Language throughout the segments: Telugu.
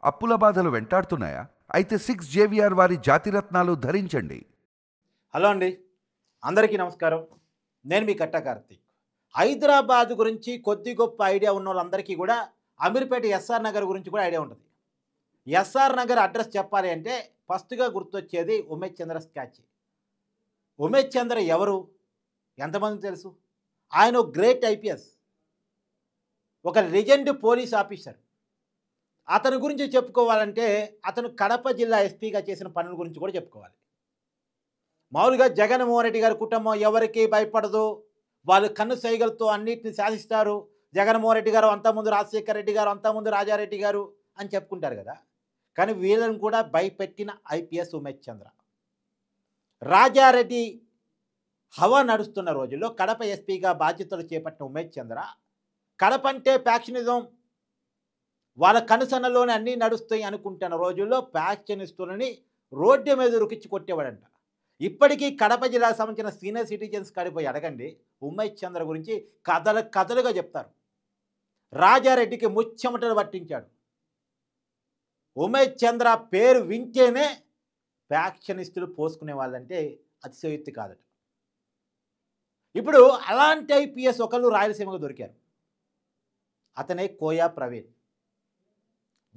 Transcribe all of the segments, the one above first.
అప్పుల బాధలు వెంటాడుతున్నాయా? అయితే 6 జేవిఆర్ వారి జాతిరత్నాలు ధరించండి. హలో అండి, అందరికీ నమస్కారం. నేను మీ కట్టా కార్తీక్. హైదరాబాద్ గురించి కొద్ది గొప్ప ఐడియా ఉన్న వాళ్ళందరికీ కూడా అమీర్పేట ఎస్ఆర్ నగర్ గురించి కూడా ఐడియా ఉంటుంది. ఎస్ఆర్ నగర్ అడ్రస్ చెప్పాలి అంటే ఫస్ట్గా గుర్తొచ్చేది ఉమేష్ చంద్ర స్టాచ్యూ. ఉమేష్ చంద్ర ఎవరు, ఎంతమంది తెలుసు? ఆయన ఒక గ్రేట్ ఐపీఎస్, ఒక లెజెండ్ పోలీస్ ఆఫీసర్. అతని గురించి చెప్పుకోవాలంటే అతను కడప జిల్లా ఎస్పీగా చేసిన పనుల గురించి కూడా చెప్పుకోవాలి. మామూలుగా జగన్మోహన్ రెడ్డి గారి కుటుంబం ఎవరికి భయపడదు, వాళ్ళు కన్ను సైగలతో అన్నిటిని సాధిస్తారు. జగన్మోహన్ రెడ్డి గారు అంతకుముందు రాజశేఖర రెడ్డి గారు, అంతకుముందు రాజారెడ్డి గారు అని చెప్పుకుంటారు కదా. కానీ వీళ్ళని కూడా భయపెట్టిన ఐపీఎస్ ఉమేష్ చంద్ర. రాజారెడ్డి హవా నడుస్తున్న రోజుల్లో కడప ఎస్పీగా బాధ్యతలు చేపట్టిన ఉమేష్ చంద్ర, కడప అంటే ఫ్యాక్షనిజం, వాళ్ళ కనుసన్నలోనే అన్నీ నడుస్తాయి అనుకుంటున్న రోజుల్లో ఫ్యాక్షనిస్టులని రోడ్డు మీద ఉరికించి కొట్టేవాడంట. ఇప్పటికీ కడప జిల్లాకు సంబంధించిన సీనియర్ సిటిజన్స్ కాడిపోయి అడగండి, ఉమేష్ చంద్ర గురించి కథలుగా చెప్తారు. రాజారెడ్డికి ముచ్చెమటలు పట్టించాడు. ఉమేష్ చంద్ర పేరు వింటేనే ఫ్యాక్షనిస్టులు పోసుకునే వాళ్ళంటే అతిశయోక్తి కాదట. ఇప్పుడు అలాంటి ఐపీఎస్ ఒకళ్ళు రాయలసీమకు దొరికారు. అతనే కోయా ప్రవీణ్.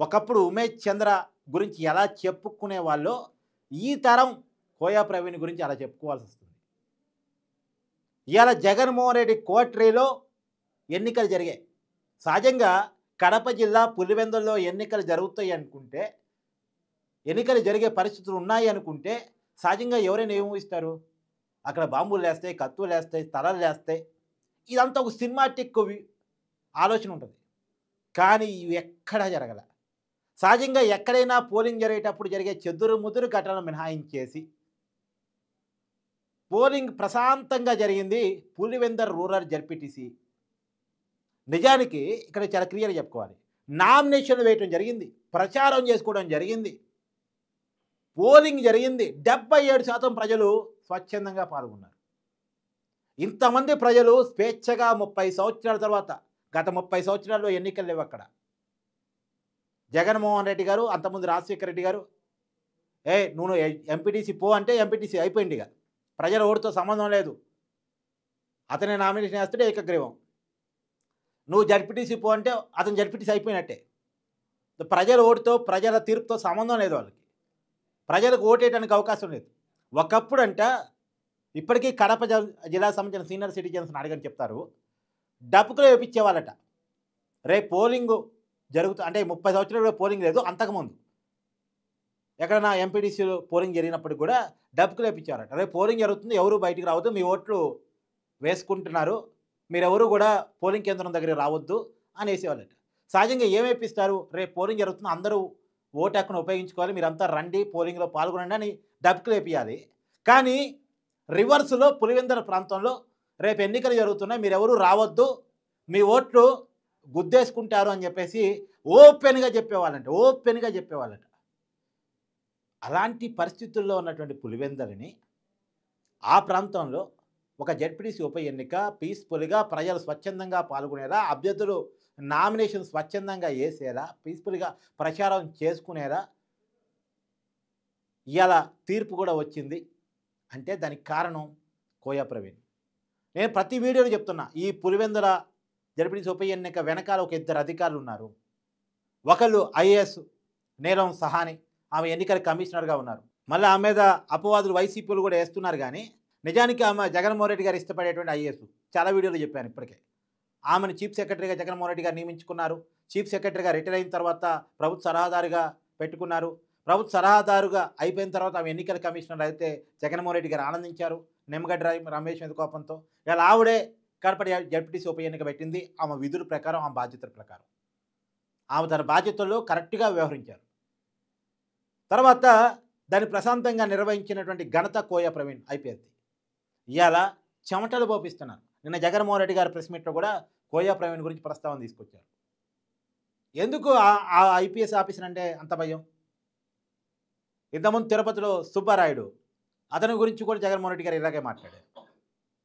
ఒకప్పుడు ఉమేష్ చంద్ర గురించి ఎలా చెప్పుకునే వాళ్ళో ఈ తరం కోయా ప్రవీణ్ గురించి అలా చెప్పుకోవాల్సి వస్తుంది. ఇవాళ జగన్మోహన్ రెడ్డి కోటరీలో ఎన్నికలు జరిగాయి. సహజంగా కడప జిల్లా పులివెందుల్లో ఎన్నికలు జరుగుతాయి అనుకుంటే, ఎన్నికలు జరిగే పరిస్థితులు ఉన్నాయి అనుకుంటే సహజంగా ఎవరైనా ఏమూహిస్తారు? అక్కడ బాంబులు లేస్తాయి, కత్తులు లేస్తాయి, తలలు లేస్తాయి. ఇదంతా ఒక సినిమాటిక్ ఆలోచన ఉంటుంది. కానీ ఇవి ఎక్కడా జరగల. సహజంగా ఎక్కడైనా పోలింగ్ జరిగేటప్పుడు జరిగే చెదురు ముదురు ఘటనలు మినహాయించేసి పోలింగ్ ప్రశాంతంగా జరిగింది పులివెందర్ రూరల్ జడ్పీటీసీ. నిజానికి ఇక్కడ చాలా క్లియర్గా చెప్పుకోవాలి. నామినేషన్లు వేయటం జరిగింది, ప్రచారం చేసుకోవడం జరిగింది, పోలింగ్ జరిగింది. 77% ప్రజలు స్వచ్ఛందంగా పాల్గొన్నారు. ఇంతమంది ప్రజలు స్వేచ్ఛగా 30 సంవత్సరాల తర్వాత, గత 30 సంవత్సరాల్లో ఎన్నికలు లేవు అక్కడ. జగన్మోహన్ రెడ్డి గారు, అంతకుముందు రాజశేఖర రెడ్డి గారు, నువ్వు ఎంపీటీసీ పో అంటే ఎంపీటీసీ అయిపోయింది. ఇక ప్రజల ఓటుతో సంబంధం లేదు, అతనే నామినేషన్ వేస్తుంటే ఏకగ్రీవం. నువ్వు జడ్పీటీసీ పో అంటే అతను జడ్పీటీసీ అయిపోయినట్టే. ప్రజల ఓటుతో, ప్రజల తీర్పుతో సంబంధం లేదు వాళ్ళకి. ప్రజలకు ఓటేయడానికి అవకాశం లేదు. ఒకప్పుడు అంట, ఇప్పటికీ కడప జిల్లాకు సంబంధించిన సీనియర్ సిటిజన్స్ని అడగని చెప్తారు, డబ్బుకులో వేయించేవాళ్ళట. రేపు పోలింగ్ అంటే 30 సంవత్సరాలు పోలింగ్ లేదు, అంతకుముందు ఎక్కడన్నా ఎంపీటీసీలో పోలింగ్ జరిగినప్పుడు కూడా డబ్బుకులు వేయించారట. రేపు పోలింగ్ జరుగుతుంది, ఎవరు బయటికి రావద్దు, మీ ఓట్లు వేసుకుంటున్నారు, మీరెవరు కూడా పోలింగ్ కేంద్రం దగ్గరికి రావద్దు అని వేసేవాళ్ళట. సహజంగా ఏమేపిస్తారు? రేపు పోలింగ్ జరుగుతుంది, అందరూ ఓటు హక్కును ఉపయోగించుకోవాలి, మీరంతా రండి పోలింగ్లో పాల్గొనండి అని డబ్బుకులు వేపియాలి. కానీ రివర్స్లో పులివెందుల ప్రాంతంలో రేపు ఎన్నికలు జరుగుతున్నాయి, మీరెవరూ రావద్దు, మీ ఓట్లు గుద్దేసుకుంటారు అని చెప్పేసి ఓపెన్గా చెప్పేవాళ్ళంట. అలాంటి పరిస్థితుల్లో ఉన్నటువంటి పులివెందులని ఆ ప్రాంతంలో ఒక జడ్పీటీసీ ఉప ఎన్నిక పీస్ఫుల్గా ప్రజలు స్వచ్ఛందంగా పాల్గొనేలా, అభ్యర్థులు నామినేషన్ స్వచ్ఛందంగా వేసేలా, పీస్ఫుల్గా ప్రచారం చేసుకునేలా ఇవాళ తీర్పు కూడా వచ్చింది. అంటే దానికి కారణం కోయా ప్రవీణ్. నేను ప్రతి వీడియోలో చెప్తున్నా, ఈ పులివెందుల జడ్పీటీసీ ఉప ఎన్నిక వెనకాల ఒక 2 అధికారులు ఉన్నారు. ఒకళ్ళు ఐఏఎస్ నీలం సహాని, ఆమె ఎన్నికల కమిషనర్గా ఉన్నారు. మళ్ళీ ఆమె మీద అపవాదులు వైసీపీలు కూడా వేస్తున్నారు. కానీ నిజానికి ఆమె జగన్మోహన్ రెడ్డి గారు ఇష్టపడేటువంటి ఐఏఎస్. చాలా వీడియోలు చెప్పాను ఇప్పటికే. ఆమెను చీఫ్ సెక్రటరీగా జగన్మోహన్ రెడ్డి గారు నియమించుకున్నారు. చీఫ్ సెక్రటరీగా రిటైర్ అయిన తర్వాత ప్రభుత్వ సలహాదారుగా పెట్టుకున్నారు. ప్రభుత్వ సలహాదారుగా అయిపోయిన తర్వాత ఆమె ఎన్నికల కమిషనర్ అయితే జగన్మోహన్ రెడ్డి గారు ఆనందించారు, నిమ్మగడ్డ రమేష్ మీద కోపంతో. ఇలా ఆవిడే కడప జడ్పీటీసీ ఉప ఎన్నిక పెట్టింది. ఆమె విధుల ప్రకారం, ఆమె బాధ్యతల ప్రకారం ఆమె తన బాధ్యతల్లో కరెక్ట్గా వ్యవహరించారు. తర్వాత దాన్ని ప్రశాంతంగా నిర్వహించినటువంటి ఘనత కోయా ప్రవీణ్ ఐపీఎస్ది. ఇవాళ చెమటలు పోపిస్తున్నారు. నిన్న జగన్మోహన్ రెడ్డి గారి ప్రెస్ మీట్లో కూడా కోయా ప్రవీణ్ గురించి ప్రస్తావన తీసుకొచ్చారు. ఎందుకు ఆ ఐపీఎస్ ఆఫీసర్ అంటే అంత భయం? ఇంతకుముందు తిరుపతిలో సుబ్బారాయుడు, అతని గురించి కూడా జగన్మోహన్ రెడ్డి గారు ఇలాగే మాట్లాడారు.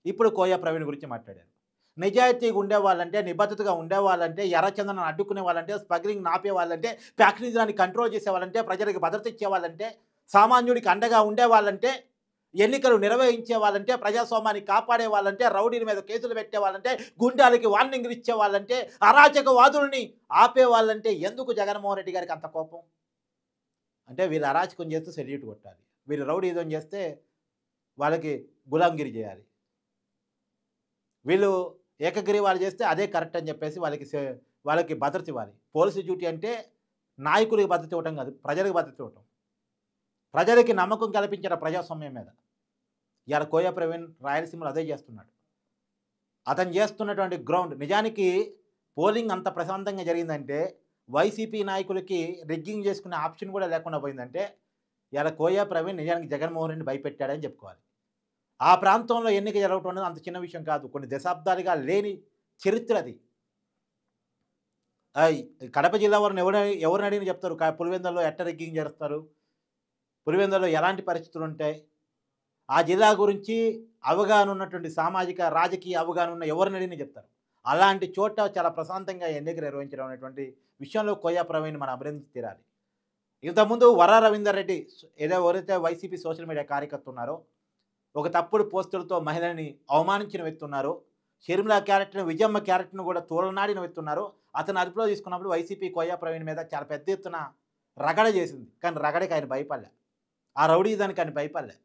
ఇప్పుడు కోయా ప్రవీణ్ గురించి మాట్లాడారు. నిజాయితీగా ఉండేవాళ్ళంటే, నిబద్ధతగా ఉండేవాళ్ళంటే, ఎర్రచందనం అడ్డుకునే వాళ్ళంటే, స్మగ్లింగ్ ఆపేవాళ్ళంటే, ప్యాకేజీని కంట్రోల్ చేసేవాళ్ళంటే, ప్రజలకు భద్రత ఇచ్చేవాళ్ళంటే, సామాన్యుడికి అండగా ఉండేవాళ్ళంటే, ఎన్నికలు నిర్వహించేవాళ్ళంటే, ప్రజాస్వామ్యాన్ని కాపాడేవాళ్ళంటే, రౌడీల మీద కేసులు పెట్టేవాళ్ళంటే, గుండాలకి వార్నింగ్లు ఇచ్చేవాళ్ళంటే, అరాచకవాదుల్ని ఆపేవాళ్ళంటే ఎందుకు జగన్మోహన్ రెడ్డి గారికి అంత కోపం? అంటే వీళ్ళు అరాచకం చేస్తే సెల్యూట్ కొట్టాలి, వీళ్ళు రౌడీజం చేస్తే వాళ్ళకి గులాంగిరి చేయాలి, వీళ్ళు ఏకగ్రీవాలు చేస్తే అదే కరెక్ట్ అని చెప్పేసి వాళ్ళకి భద్రత ఇవ్వాలి. పోలీసు డ్యూటీ అంటే నాయకులకు భద్రత ఇవ్వటం కాదు, ప్రజలకు భద్రత ఇవ్వటం, ప్రజలకి నమ్మకం కల్పించిన ప్రజాస్వామ్యం మీద. ఇవాళ కోయ ప్రవీణ్ రాయలసీమలో అదే చేస్తున్నాడు. అతను చేస్తున్నటువంటి గ్రౌండ్ నిజానికి పోలింగ్ అంత ప్రశాంతంగా జరిగిందంటే, వైసీపీ నాయకులకి రిగ్గింగ్ చేసుకునే ఆప్షన్ కూడా లేకుండా పోయిందంటే, ఇవాళ కోయ ప్రవీణ్ నిజానికి జగన్మోహన్ రెడ్డిని భయపెట్టాడని చెప్పుకోవాలి. ఆ ప్రాంతంలో ఎన్నిక జరగటం అనేది అంత చిన్న విషయం కాదు, కొన్ని దశాబ్దాలుగా లేని చరిత్ర అది. కడప జిల్లా వారిని ఎవరిని అడిగిన చెప్తారు పులివెందులలో ఎట్ట రిగ్గింగ్ చేస్తారు, పులివెందులలో ఎలాంటి పరిస్థితులు ఉంటాయి, ఆ జిల్లా గురించి అవగాహన ఉన్నటువంటి సామాజిక రాజకీయ అవగాహన ఉన్న ఎవరిని అడిగినా చెప్తారు. అలాంటి చోట చాలా ప్రశాంతంగా ఎన్నిక నిర్వహించడం అనేటువంటి విషయంలో కోయ ప్రవీణ్ మనం అభినందించి తీరాలి. ఇంతకుముందు వర రవీందర్ రెడ్డి ఎవరైతే వైసీపీ సోషల్ మీడియా కార్యకర్త ఉన్నారో, ఒక తప్పుడు పోస్టులతో మహిళని అవమానించిన వ్యక్తి ఉన్నారు, షర్మిల క్యారెక్టర్ని, విజయమ్మ క్యారెక్టర్ను కూడా తోలనాడిన వ్యక్తి ఉన్నారు. అతను అదుపులో తీసుకున్నప్పుడు వైసీపీ కోయ ప్రవీణ్ మీద చాలా పెద్ద ఎత్తున రగడ చేసింది, కానీ రగడకి ఆయన భయపడలే, ఆ రౌడీ దానికి ఆయన భయపడలే.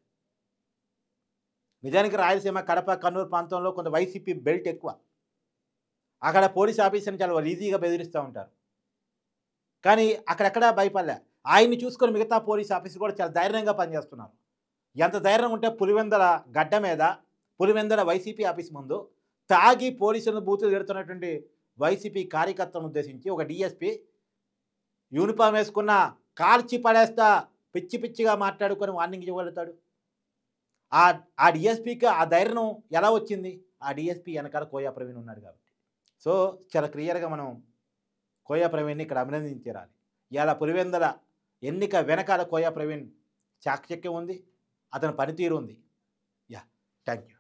నిజానికి రాయలసీమ, కడప, కర్నూలు ప్రాంతంలో కొంత వైసీపీ బెల్ట్ ఎక్కువ. అక్కడ పోలీస్ ఆఫీసర్ని చాలా వాళ్ళు ఈజీగా బెదిరిస్తూ ఉంటారు, కానీ అక్కడెక్కడా భయపడలే. ఆయన్ని చూసుకొని మిగతా పోలీస్ ఆఫీసర్ కూడా చాలా ధైర్యంగా పనిచేస్తున్నారు. ఎంత ధైర్యం ఉంటే పులివెందుల గడ్డ మీద, పులివెందుల వైసీపీ ఆఫీస్ ముందు తాగి పోలీసులను బూతులు తిడుతున్నటువంటి వైసీపీ కార్యకర్తలను ఉద్దేశించి ఒక డిఎస్పీ యూనిఫామ్ వేసుకున్న కాల్చి పడేస్తా పిచ్చి పిచ్చిగా మాట్లాడుకొని వార్నింగ్ ఇవ్వగలుగుతాడు. ఆ డిఎస్పీకి ఆ ధైర్యం ఎలా వచ్చింది? ఆ డిఎస్పీ వెనకాల కోయ ప్రవీణ్ ఉన్నాడు కాబట్టి. సో చాలా క్లియర్గా మనం కోయ ప్రవీణ్ని ఇక్కడ అభినందించాలి. ఇలా పులివెందుల ఎన్నిక వెనకాల కోయ ప్రవీణ్ చాకచక్యం ఉంది, అతని పనితీరు ఉంది. Thank you.